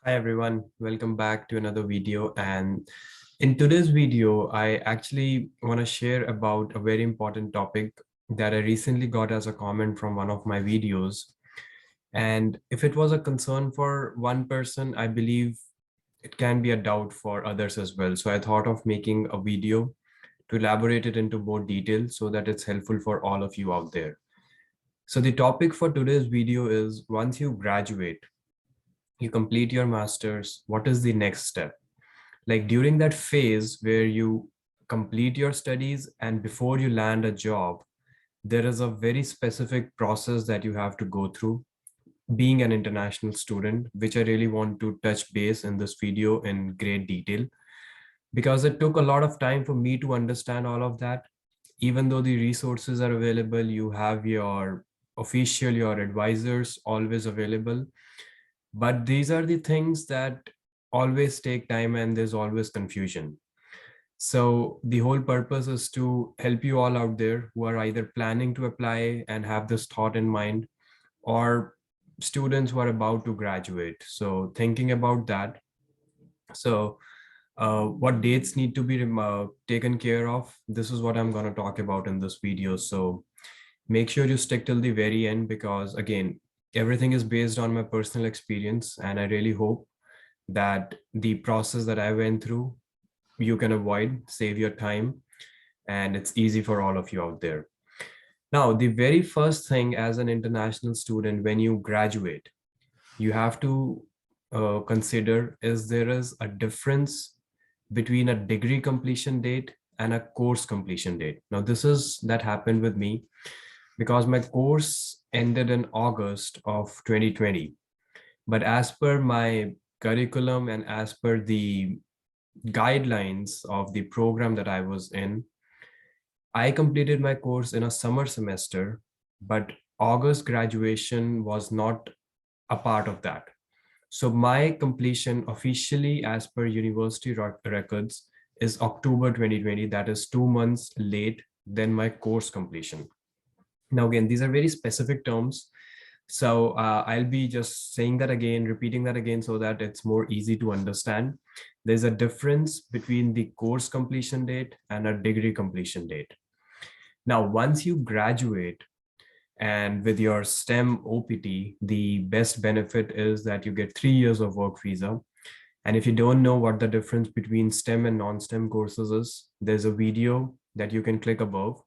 Hi everyone, welcome back to another video. And in today's video, I actually want to share about a very important topic that I recently got as a comment from one of my videos. And if it was a concern for one person, I believe it can be a doubt for others as well. So I thought of making a video to elaborate it into more detail so that it's helpful for all of you out there. So the topic for today's video is once you graduate, you complete your master's, what is the next step? Like during that phase where you complete your studies and before you land a job, there is a very specific process that you have to go through being an international student, which I really want to touch base in this video in great detail, because it took a lot of time for me to understand all of that. Even though the resources are available, you have your advisors always available, but these are the things that always take time and there's always confusion. So the whole purpose is to help you all out there who are either planning to apply and have this thought in mind, or students who are about to graduate. So thinking about that. So what dates need to be taken care of? This is what I'm going to talk about in this video. So make sure you stick till the very end, because again, everything is based on my personal experience, and I really hope that the process that I went through, you can avoid, save your time, and it's easy for all of you out there. Now, the very first thing as an international student, when you graduate, you have to consider is there is a difference between a degree completion date and a course completion date. Now, this is that happened with me because my course ended in August of 2020. But as per my curriculum and as per the guidelines of the program that I was in, I completed my course in a summer semester, but August graduation was not a part of that. So my completion officially as per university records is October 2020. That is 2 months late than my course completion. Now, again, these are very specific terms. So I'll be just saying that again, repeating that again, so that it's more easy to understand. There's a difference between the course completion date and a degree completion date. Now, once you graduate and with your STEM OPT, the best benefit is that you get 3 years of work visa. And if you don't know what the difference between STEM and non-STEM courses is, there's a video that you can click above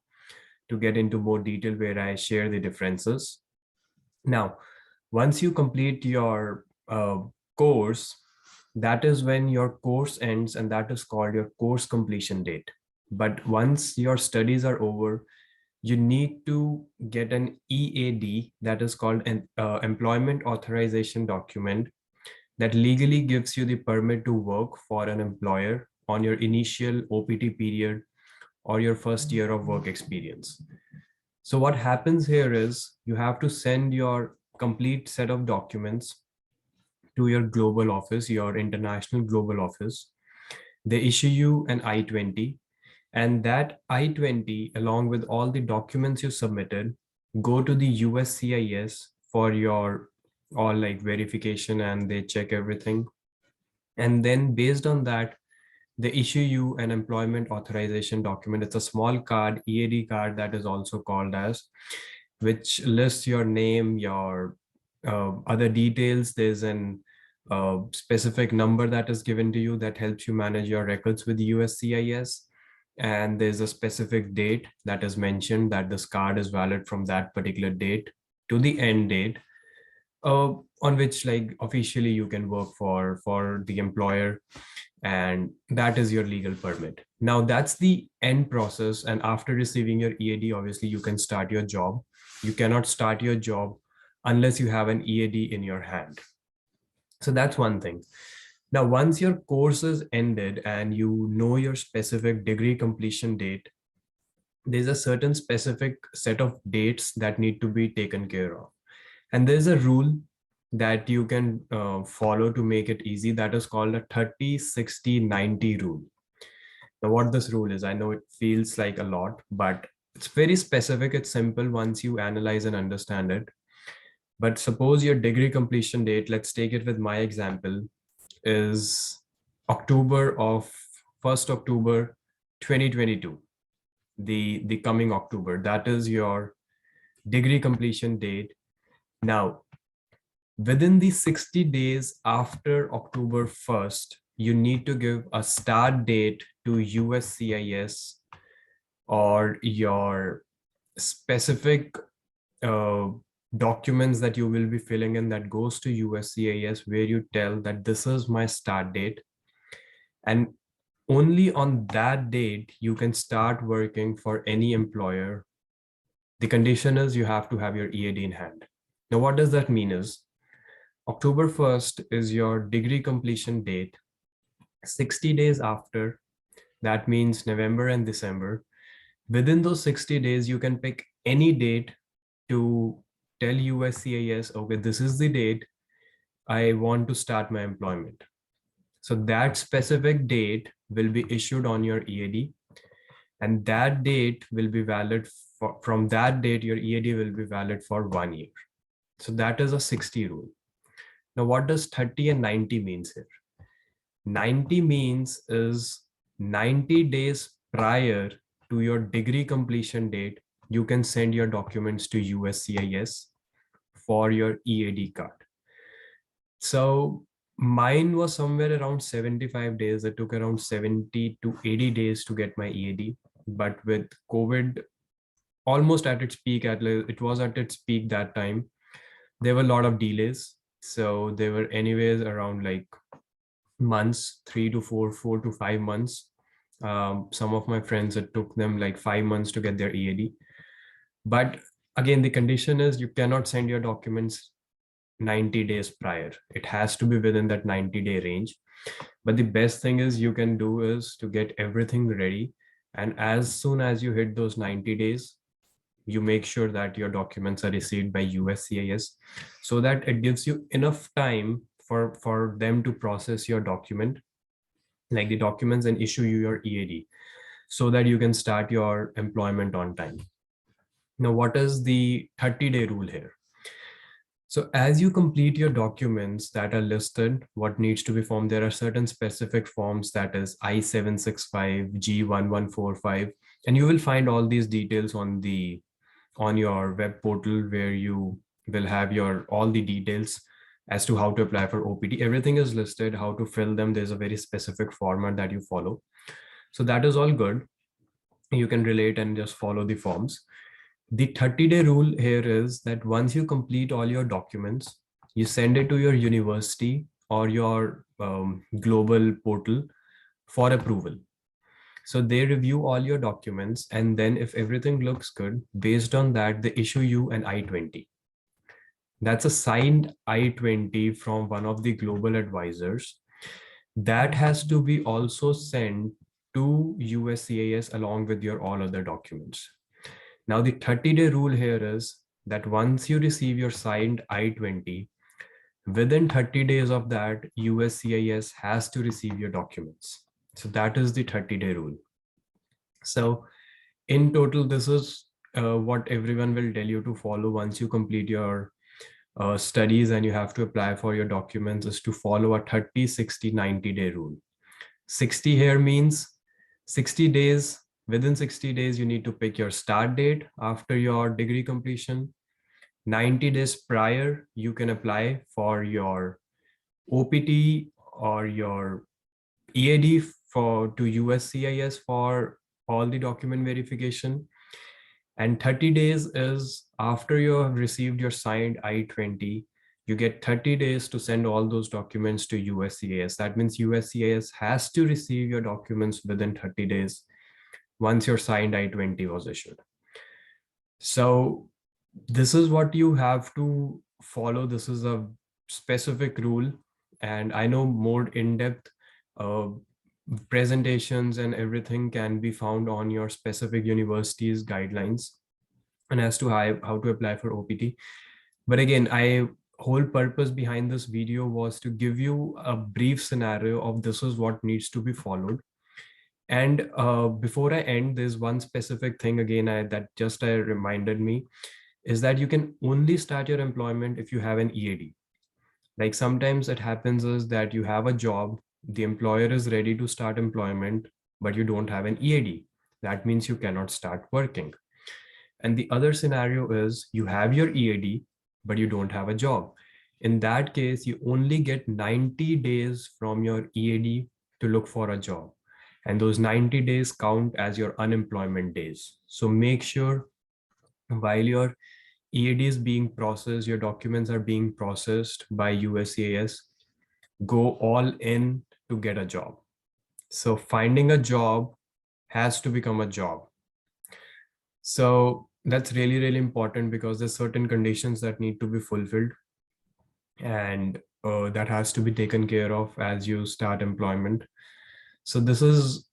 to get into more detail where I share the differences. Now, once you complete your course, that is when your course ends, and that is called your course completion date. But once your studies are over, you need to get an EAD, that is called an Employment Authorization Document, that legally gives you the permit to work for an employer on your initial OPT period or your first year of work experience. So what happens here is you have to send your complete set of documents to your global office, your international global office. They issue you an I-20, and that I-20, along with all the documents you submitted, go to the USCIS for your all like verification, and they check everything. And then based on that, they issue you an employment authorization document. It's a small card, EAD card, that is also called as, which lists your name, your other details. There's an specific number that is given to you that helps you manage your records with the USCIS. And there's a specific date that is mentioned that this card is valid from that particular date to the end date, on which like officially you can work for the employer, and that is your legal permit. Now that's the end process, and after receiving your EAD, obviously you can start your job. You cannot start your job unless you have an EAD in your hand. So that's one thing. Now, once your course is ended and you know your specific degree completion date, there's a certain specific set of dates that need to be taken care of. And there's a rule that you can follow to make it easy. That is called a 30-60-90 rule. Now, what this rule is, I know it feels like a lot, but it's very specific. It's simple once you analyze and understand it. But suppose your degree completion date, let's take it with my example. is October of 1st October 2022, the coming October. That is your degree completion date. Now, within the 60 days after October 1st, you need to give a start date to USCIS or your specific uh, documents that you will be filling in that goes to USCIS, where you tell that this is my start date. And only on that date, you can start working for any employer. The condition is you have to have your EAD in hand. Now, what does that mean is October 1st is your degree completion date. 60 days after, that means November and December. Within those 60 days, you can pick any date to tell USCIS, okay, this is the date I want to start my employment. So that specific date will be issued on your EAD, and that date will be valid from that date, your EAD will be valid for 1 year. So that is a 60 rule. Now, what does 30 and 90 means here? 90 means is 90 days prior to your degree completion date, you can send your documents to USCIS for your EAD card. So mine was somewhere around 75 days. It took around 70 to 80 days to get my EAD. But with COVID almost at its peak, it was at its peak that time, there were a lot of delays. So they were anyways around like months, 3 to 4, 4 to 5 months. Some of my friends, it took them like 5 months to get their EAD. But again, the condition is you cannot send your documents 90 days prior. It has to be within that 90-day range. But the best thing is you can do is to get everything ready. And as soon as you hit those 90 days, you make sure that your documents are received by USCIS, so that it gives you enough time for them to process your document, like the documents, and issue you your EAD, so that you can start your employment on time. Now, what is the 30-day rule here? So as you complete your documents that are listed, what needs to be formed, there are certain specific forms, that is I-765, G-1145, and you will find all these details on your web portal, where you will have all the details as to how to apply for OPT. Everything is listed, how to fill them. There's a very specific format that you follow. So that is all good. You can relate and just follow the forms. The 30-day rule here is that once you complete all your documents, you send it to your university or your global portal for approval. So they review all your documents, and then if everything looks good, based on that, they issue you an I-20. That's a signed I-20 from one of the global advisors. That has to be also sent to USCIS along with your all other documents. Now, the 30-day rule here is that once you receive your signed I-20, within 30 days of that, USCIS has to receive your documents. So that is the 30-day rule. So in total, this is what everyone will tell you to follow once you complete your studies and you have to apply for your documents, is to follow a 30, 60, 90-day rule. 60 here means 60 days. Within 60 days, you need to pick your start date after your degree completion. 90 days prior, you can apply for your OPT or your EAD to USCIS for all the document verification. And 30 days is after you have received your signed I-20, you get 30 days to send all those documents to USCIS. That means USCIS has to receive your documents within 30 days once your signed I-20 was issued. So this is what you have to follow. This is a specific rule. And I know more in-depth presentations and everything can be found on your specific university's guidelines and as to how to apply for OPT. But again, whole purpose behind this video was to give you a brief scenario of this is what needs to be followed. And before I end, there's one specific thing again that just reminded me, is that you can only start your employment if you have an EAD. Like sometimes it happens is that you have a job, the employer is ready to start employment, but you don't have an EAD. That means you cannot start working. And the other scenario is you have your EAD, but you don't have a job. In that case, you only get 90 days from your EAD to look for a job. And those 90 days count as your unemployment days. So make sure while your EAD is being processed, your documents are being processed by USCIS, go all in to get a job. So finding a job has to become a job. So that's really, really important because there's certain conditions that need to be fulfilled, and that has to be taken care of as you start employment. So this is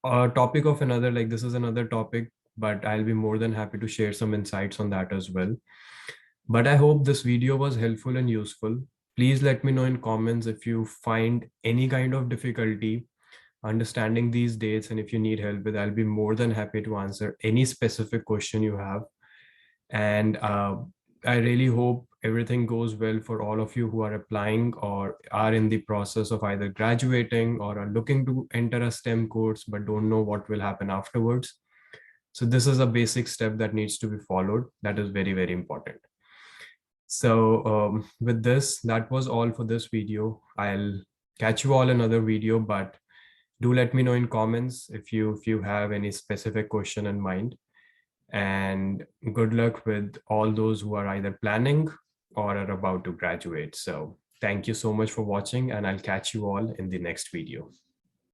a topic of another, like this is another topic, but I'll be more than happy to share some insights on that as well. But I hope this video was helpful and useful. Please let me know in comments if you find any kind of difficulty understanding these dates, and if you need help with, I'll be more than happy to answer any specific question you have. And I really hope everything goes well for all of you who are applying or are in the process of either graduating or are looking to enter a STEM course but don't know what will happen afterwards. So this is a basic step that needs to be followed. That is very, very important. So with this, that was all for this video. I'll catch you all in another video, but do let me know in comments if you have any specific question in mind. And good luck with all those who are either planning or are about to graduate. So thank you so much for watching, and I'll catch you all in the next video.